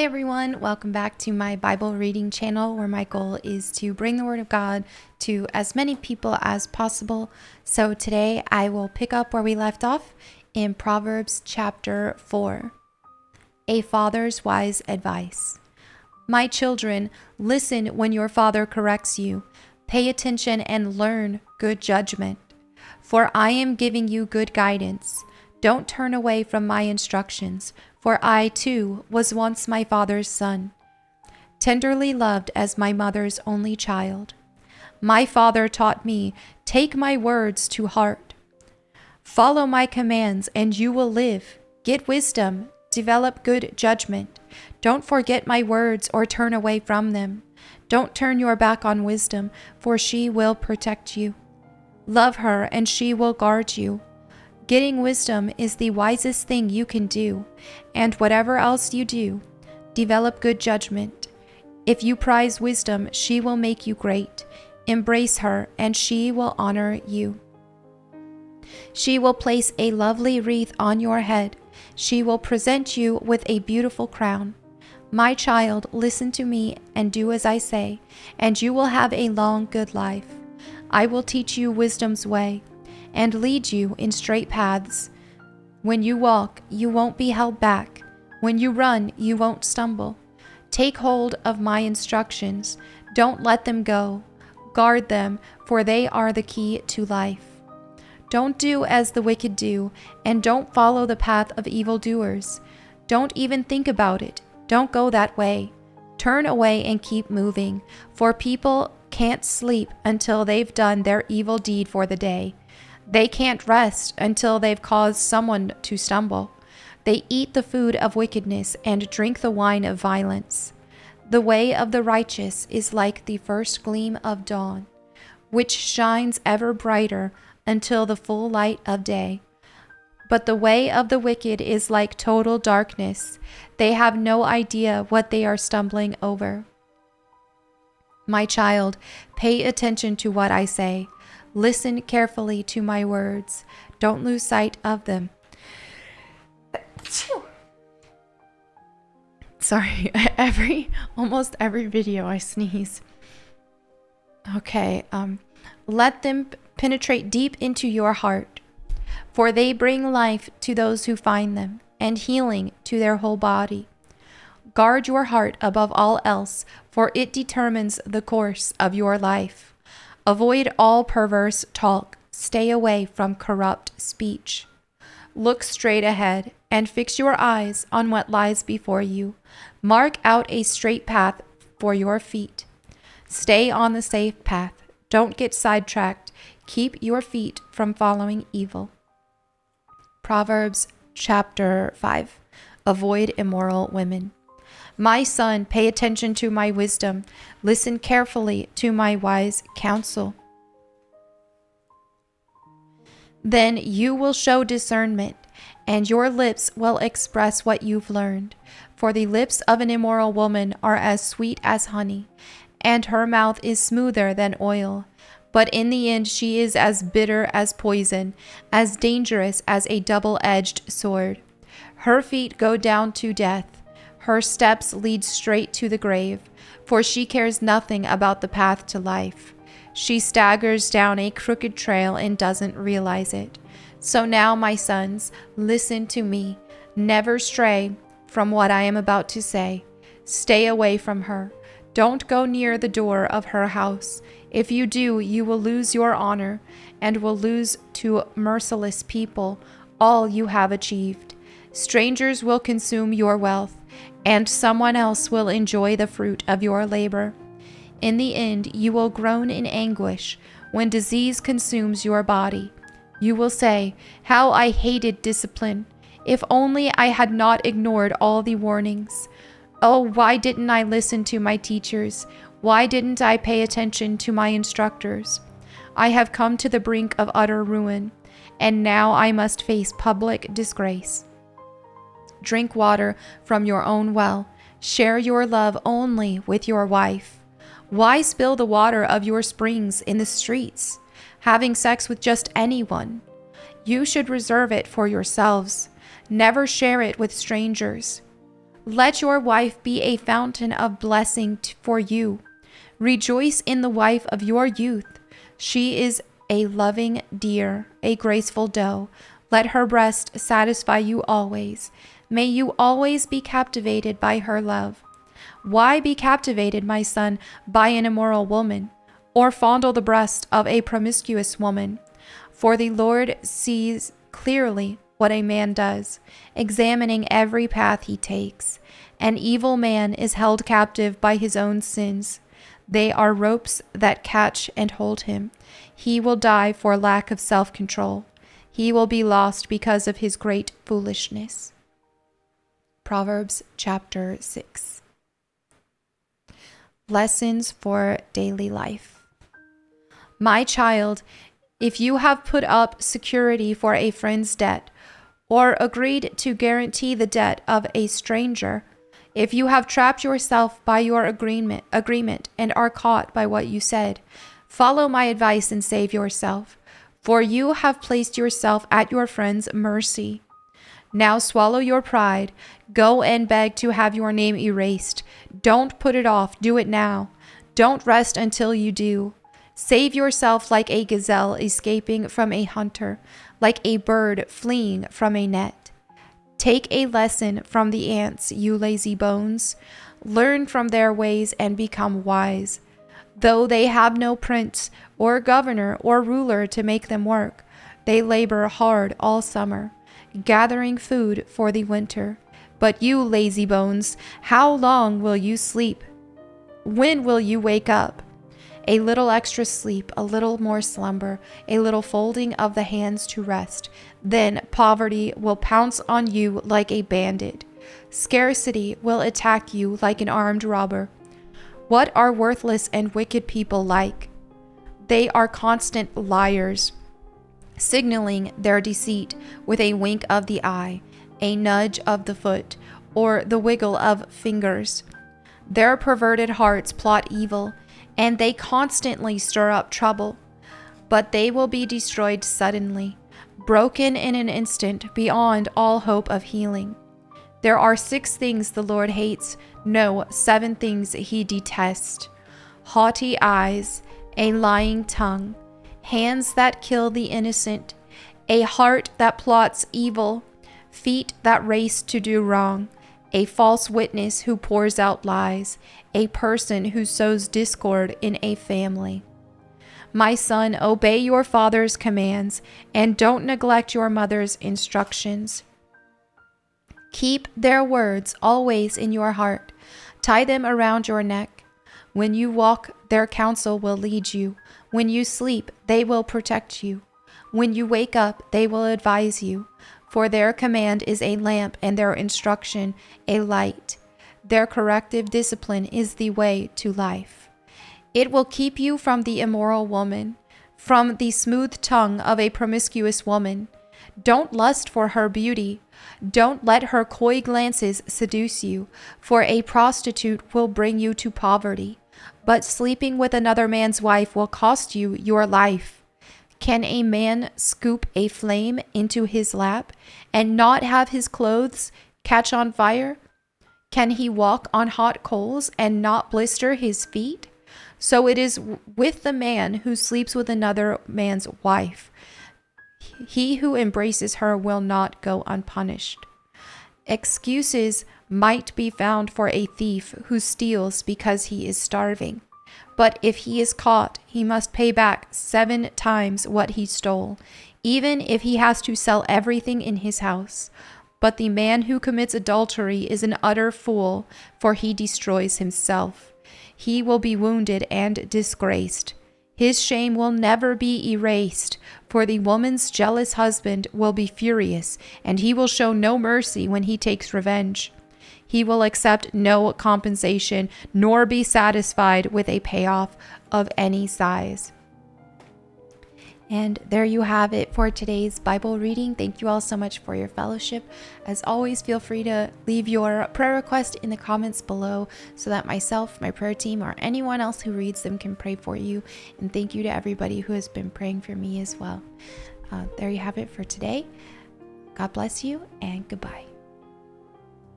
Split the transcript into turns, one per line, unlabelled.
Hi everyone, welcome back to my Bible reading channel where my goal is to bring the Word of God to as many people as possible. So today I will pick up where we left off in Proverbs chapter 4. A father's wise advice. My children, listen when your father corrects you. Pay attention and learn good judgment. For I am giving you good guidance. Don't turn away from my instructions, for I too was once my father's son, tenderly loved as my mother's only child. My father taught me, take my words to heart. Follow my commands and you will live. Get wisdom, develop good judgment. Don't forget my words or turn away from them. Don't turn your back on wisdom, for she will protect you. Love her and she will guard you. Getting wisdom is the wisest thing you can do, and whatever else you do, develop good judgment. If you prize wisdom, she will make you great. Embrace her, and she will honor you. She will place a lovely wreath on your head. She will present you with a beautiful crown. My child, listen to me and do as I say, and you will have a long, good life. I will teach you wisdom's way and lead you in straight paths. When you walk, you won't be held back. When you run, you won't stumble. Take hold of my instructions. Don't let them go. Guard them, for they are the key to life. Don't do as the wicked do, and don't follow the path of evildoers. Don't even think about it. Don't go that way. Turn away and keep moving, for people can't sleep until they've done their evil deed for the day. They can't rest until they've caused someone to stumble. They eat the food of wickedness and drink the wine of violence. The way of the righteous is like the first gleam of dawn, which shines ever brighter until the full light of day. But the way of the wicked is like total darkness. They have no idea what they are stumbling over. My child, pay attention to what I say. Listen carefully to my words. Don't lose sight of them. Sorry, almost every video I sneeze. Okay, let them penetrate deep into your heart, for they bring life to those who find them, and healing to their whole body. Guard your heart above all else, for it determines the course of your life. Avoid all perverse talk. Stay away from corrupt speech. Look straight ahead and fix your eyes on what lies before you. Mark out a straight path for your feet. Stay on the safe path. Don't get sidetracked. Keep your feet from following evil. Proverbs chapter 5. Avoid immoral women. My son, pay attention to my wisdom. Listen carefully to my wise counsel. Then you will show discernment, and your lips will express what you've learned. For the lips of an immoral woman are as sweet as honey, and her mouth is smoother than oil. But in the end she is as bitter as poison, as dangerous as a double-edged sword. Her feet go down to death. Her steps lead straight to the grave, for she cares nothing about the path to life. She staggers down a crooked trail and doesn't realize it. So now, my sons, listen to me. Never stray from what I am about to say. Stay away from her. Don't go near the door of her house. If you do, you will lose your honor and will lose to merciless people all you have achieved. Strangers will consume your wealth, and someone else will enjoy the fruit of your labor. In the end, you will groan in anguish when disease consumes your body. You will say, "How I hated discipline! If only I had not ignored all the warnings. Oh, why didn't I listen to my teachers? Why didn't I pay attention to my instructors? I have come to the brink of utter ruin, and now I must face public disgrace." Drink water from your own well. Share your love only with your wife. Why spill the water of your springs in the streets, having sex with just anyone? You should reserve it for yourselves. Never share it with strangers. Let your wife be a fountain of blessing for you. Rejoice in the wife of your youth. She is a loving deer, a graceful doe. Let her breast satisfy you always. May you always be captivated by her love. Why be captivated, my son, by an immoral woman, or fondle the breast of a promiscuous woman? For the Lord sees clearly what a man does, examining every path he takes. An evil man is held captive by his own sins. They are ropes that catch and hold him. He will die for lack of self-control. He will be lost because of his great foolishness. Proverbs chapter 6. Lessons for daily life. My child, if you have put up security for a friend's debt, or agreed to guarantee the debt of a stranger, if you have trapped yourself by your agreement and are caught by what you said, follow my advice and save yourself, for you have placed yourself at your friend's mercy. Now swallow your pride. Go and beg to have your name erased. Don't put it off. Do it now. Don't rest until you do. Save yourself like a gazelle escaping from a hunter, like a bird fleeing from a net. Take a lesson from the ants, you lazy bones. Learn from their ways and become wise. Though they have no prince or governor or ruler to make them work, they labor hard all summer, gathering food for the winter. But you lazy bones, how long will you sleep? When will you wake up? A little extra sleep, a little more slumber, a little folding of the hands to rest. Then poverty will pounce on you like a bandit. Scarcity will attack you like an armed robber. What are worthless and wicked people like? They are constant liars, signaling their deceit with a wink of the eye, a nudge of the foot, or the wiggle of fingers. Their perverted hearts plot evil, and they constantly stir up trouble. But they will be destroyed suddenly, broken in an instant, beyond all hope of healing. There are 6 things the Lord hates, no, 7 things he detests: haughty eyes, a lying tongue, hands that kill the innocent, a heart that plots evil, feet that race to do wrong, a false witness who pours out lies, a person who sows discord in a family. My son, obey your father's commands, and don't neglect your mother's instructions. Keep their words always in your heart. Tie them around your neck. When you walk, their counsel will lead you. When you sleep, they will protect you. When you wake up, they will advise you. For their command is a lamp and their instruction a light. Their corrective discipline is the way to life. It will keep you from the immoral woman, from the smooth tongue of a promiscuous woman. Don't lust for her beauty. Don't let her coy glances seduce you, for a prostitute will bring you to poverty, but sleeping with another man's wife will cost you your life. Can a man scoop a flame into his lap and not have his clothes catch on fire? Can he walk on hot coals and not blister his feet? So it is with the man who sleeps with another man's wife. He who embraces her will not go unpunished. Excuses might be found for a thief who steals because he is starving. But if he is caught, he must pay back 7 times what he stole, even if he has to sell everything in his house. But the man who commits adultery is an utter fool, for he destroys himself. He will be wounded and disgraced. His shame will never be erased, for the woman's jealous husband will be furious, and he will show no mercy when he takes revenge. He will accept no compensation, nor be satisfied with a payoff of any size. And there you have it for today's Bible reading. Thank you all so much for your fellowship. As always, feel free to leave your prayer request in the comments below so that myself, my prayer team, or anyone else who reads them can pray for you. And thank you to everybody who has been praying for me as well. There you have it for today. God bless you, and goodbye.